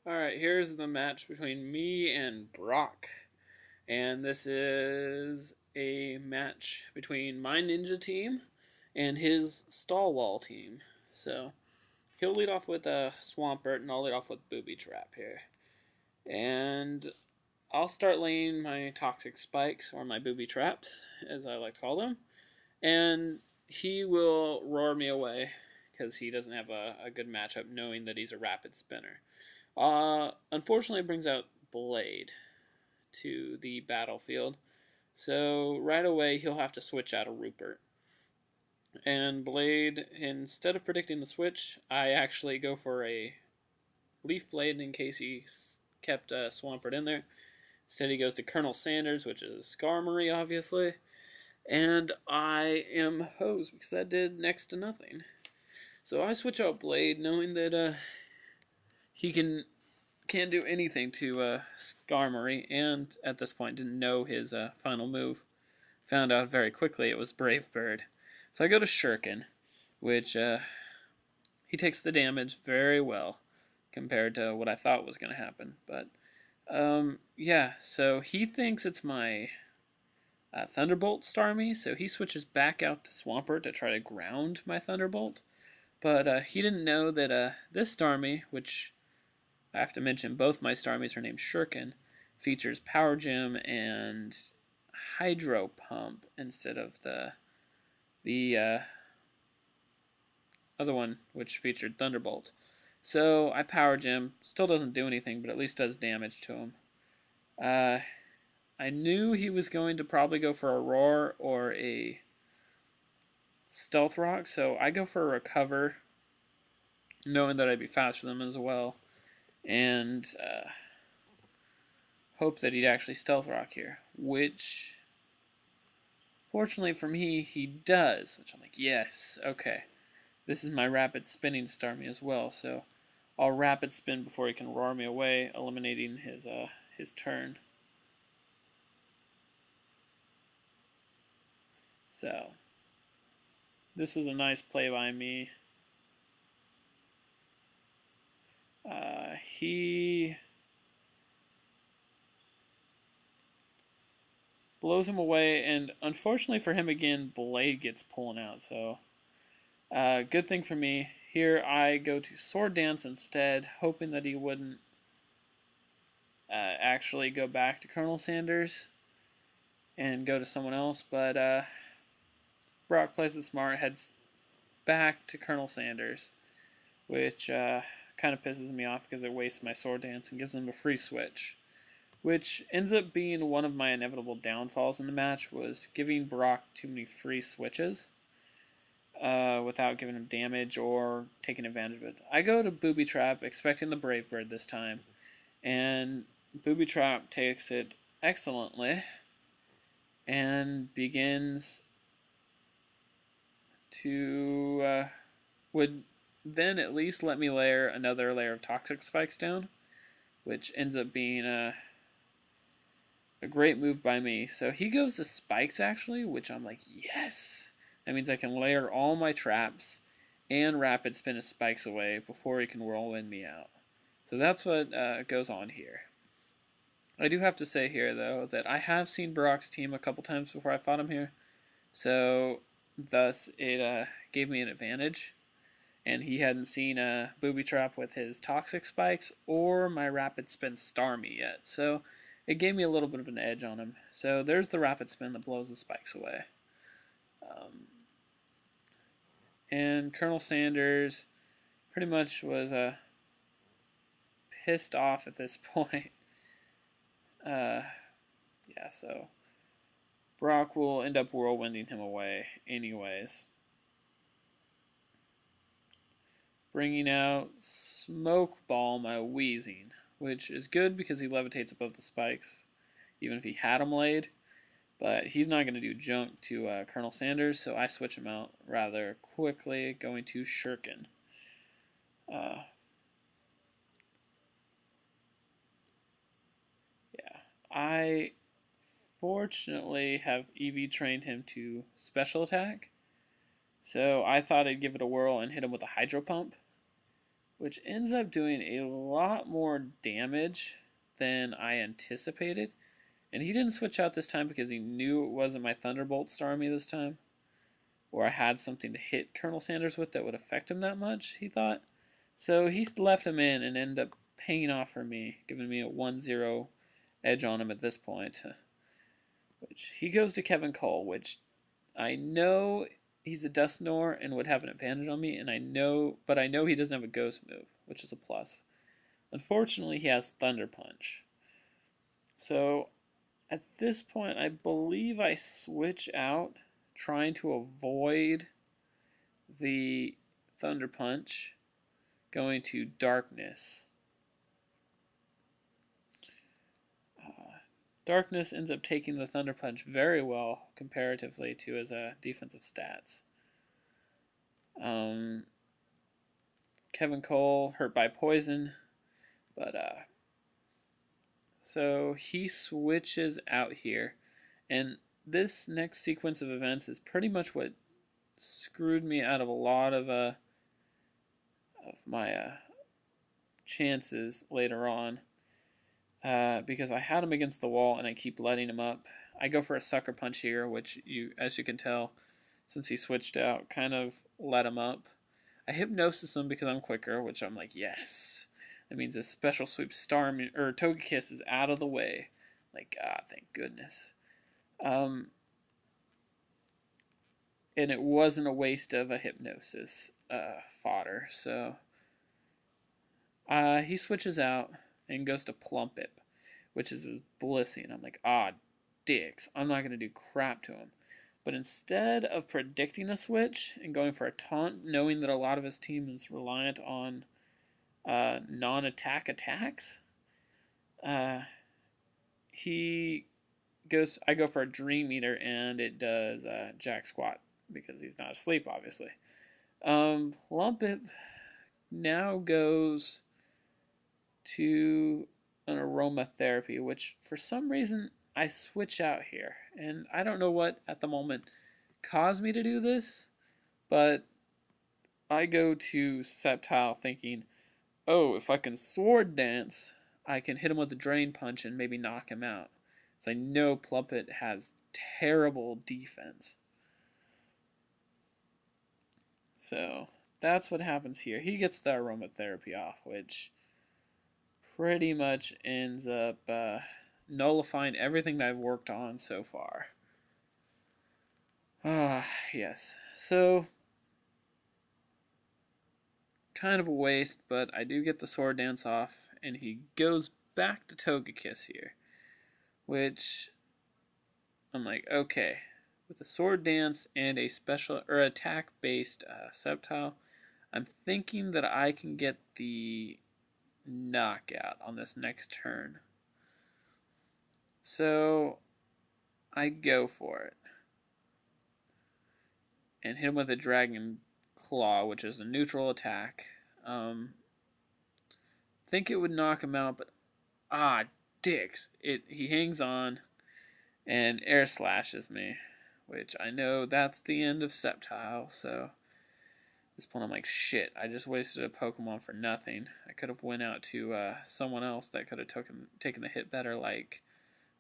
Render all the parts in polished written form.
Alright, here's the match between me and Brock. And this is a match between my ninja team and his Stallwall team. So he'll lead off with a Swampert, and I'll lead off with Booby Trap here. And I'll start laying my Toxic Spikes, or my Booby Traps, as I like to call them. And he will roar me away because he doesn't have a good matchup, knowing that he's a rapid spinner. Unfortunately, it brings out Blade to the battlefield. So right away, he'll have to switch out of Rupert. And Blade, instead of predicting the switch, I actually go for a Leaf Blade in case he kept Swampert in there. Instead, he goes to Colonel Sanders, which is Skarmory, obviously. And I am hosed because that did next to nothing. So I switch out Blade, knowing that he can't do anything to Skarmory, and at this point didn't know his final move. Found out very quickly it was Brave Bird. So I go to Shuriken, which he takes the damage very well compared to what I thought was going to happen. But yeah, so he thinks it's my Thunderbolt Starmie, so he switches back out to Swampert to try to ground my Thunderbolt. But he didn't know that this Starmie, which I have to mention both my Starmies are named Shuriken, features Power Gem and Hydro Pump instead of the other one, which featured Thunderbolt. So I Power Gem, still doesn't do anything, but at least does damage to him. I knew he was going to probably go for a Roar or a Stealth Rock, so I go for a Recover, knowing that I'd be faster than him as well, and hope that he'd actually Stealth Rock here, which, fortunately for me, he does, which I'm like, yes, okay. This is my Rapid Spinning Starmie as well, so I'll Rapid Spin before he can roar me away, eliminating his turn. So, this was a nice play by me. He blows him away, and unfortunately for him again, Blade gets pulling out. So, good thing for me. Here I go to Sword Dance instead, hoping that he wouldn't actually go back to Colonel Sanders and go to someone else. But Brock plays it smart, heads back to Colonel Sanders, which kind of pisses me off because it wastes my Sword Dance and gives him a free switch, which ends up being one of my inevitable downfalls in the match, was giving Brock too many free switches without giving him damage or taking advantage of it. I go to Booby Trap expecting the Brave Bird this time, and Booby Trap takes it excellently and begins to would then at least let me layer another layer of Toxic Spikes down, which ends up being a great move by me. So he goes to Spikes actually, which I'm like, yes. That means I can layer all my traps and Rapid Spin his Spikes away before he can whirlwind me out. So that's what goes on here. I do have to say here, though, that I have seen Brock's team a couple times before I fought him here. So thus it gave me an advantage. And he hadn't seen a Booby Trap with his Toxic Spikes or my Rapid Spin Starmie yet. So it gave me a little bit of an edge on him. So there's the Rapid Spin that blows the Spikes away. And Colonel Sanders pretty much was pissed off at this point. Yeah, so Brock will end up whirlwinding him away anyways. Bringing out Smoke Ball, my Wheezing, which is good because he levitates above the Spikes, even if he had him laid. But he's not going to do junk to Colonel Sanders, so I switch him out rather quickly, going to Shuriken. Yeah, I fortunately have EV trained him to special attack, so I thought I'd give it a whirl and hit him with a Hydro Pump, which ends up doing a lot more damage than I anticipated. And he didn't switch out this time because he knew it wasn't my Thunderbolt Starmie this time, or I had something to hit Colonel Sanders with that would affect him that much, he thought. So he left him in and ended up paying off for me, giving me a 1-0 edge on him at this point. Which he goes to Kevin Cole, which I know he's a Dusknoir and would have an advantage on me, but I know he doesn't have a Ghost move, which is a plus. Unfortunately, he has Thunder Punch. So at this point, I believe I switch out, trying to avoid the Thunder Punch, going to Darkness. Darkness ends up taking the Thunder Punch very well comparatively to his defensive stats. Kevin Cole hurt by poison, but so he switches out here, and this next sequence of events is pretty much what screwed me out of a lot of my chances later on. Because I had him against the wall and I keep letting him up. I go for a Sucker Punch here, which, as you can tell, since he switched out, kind of let him up. I Hypnosis him because I'm quicker, which I'm like, yes. That means a Special Sweep Togekiss is out of the way. Like, thank goodness. And it wasn't a waste of a Hypnosis fodder, so he switches out and goes to Plumpip, which is his Blissey. And I'm like, dicks. I'm not going to do crap to him. But instead of predicting a switch and going for a taunt, knowing that a lot of his team is reliant on non-attack attacks, I go for a Dream Eater, and it does Jack Squat, because he's not asleep, obviously. Plumpip now goes to an Aromatherapy, which for some reason I switch out here, and I don't know what at the moment caused me to do this, but I go to Sceptile thinking, if I can Sword Dance, I can hit him with a Drain Punch and maybe knock him out. So I know Plumpit has terrible defense. So that's what happens here. He gets the Aromatherapy off, which pretty much ends up nullifying everything that I've worked on so far. Yes. So, kind of a waste, but I do get the Sword Dance off, and he goes back to Togekiss here, which I'm like, okay, with a Sword Dance and a special or attack-based Sceptile, I'm thinking that I can get the knockout on this next turn. So I go for it and hit him with a Dragon Claw, which is a neutral attack. Think it would knock him out, but dicks. He hangs on and air slashes me, which I know that's the end of Sceptile, so at this point I'm like, shit, I just wasted a Pokemon for nothing. I could have went out to someone else that could have taken the hit better, like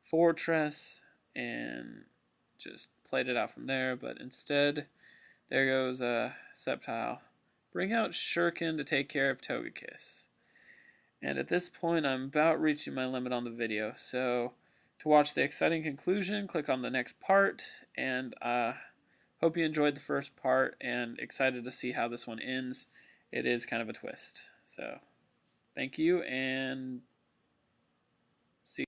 Fortress, and just played it out from there, but instead, there goes Sceptile. Bring out Shuriken to take care of Togekiss. And at this point, I'm about reaching my limit on the video, so to watch the exciting conclusion, click on the next part, and hope you enjoyed the first part, and excited to see how this one ends. It is kind of a twist. So, thank you, and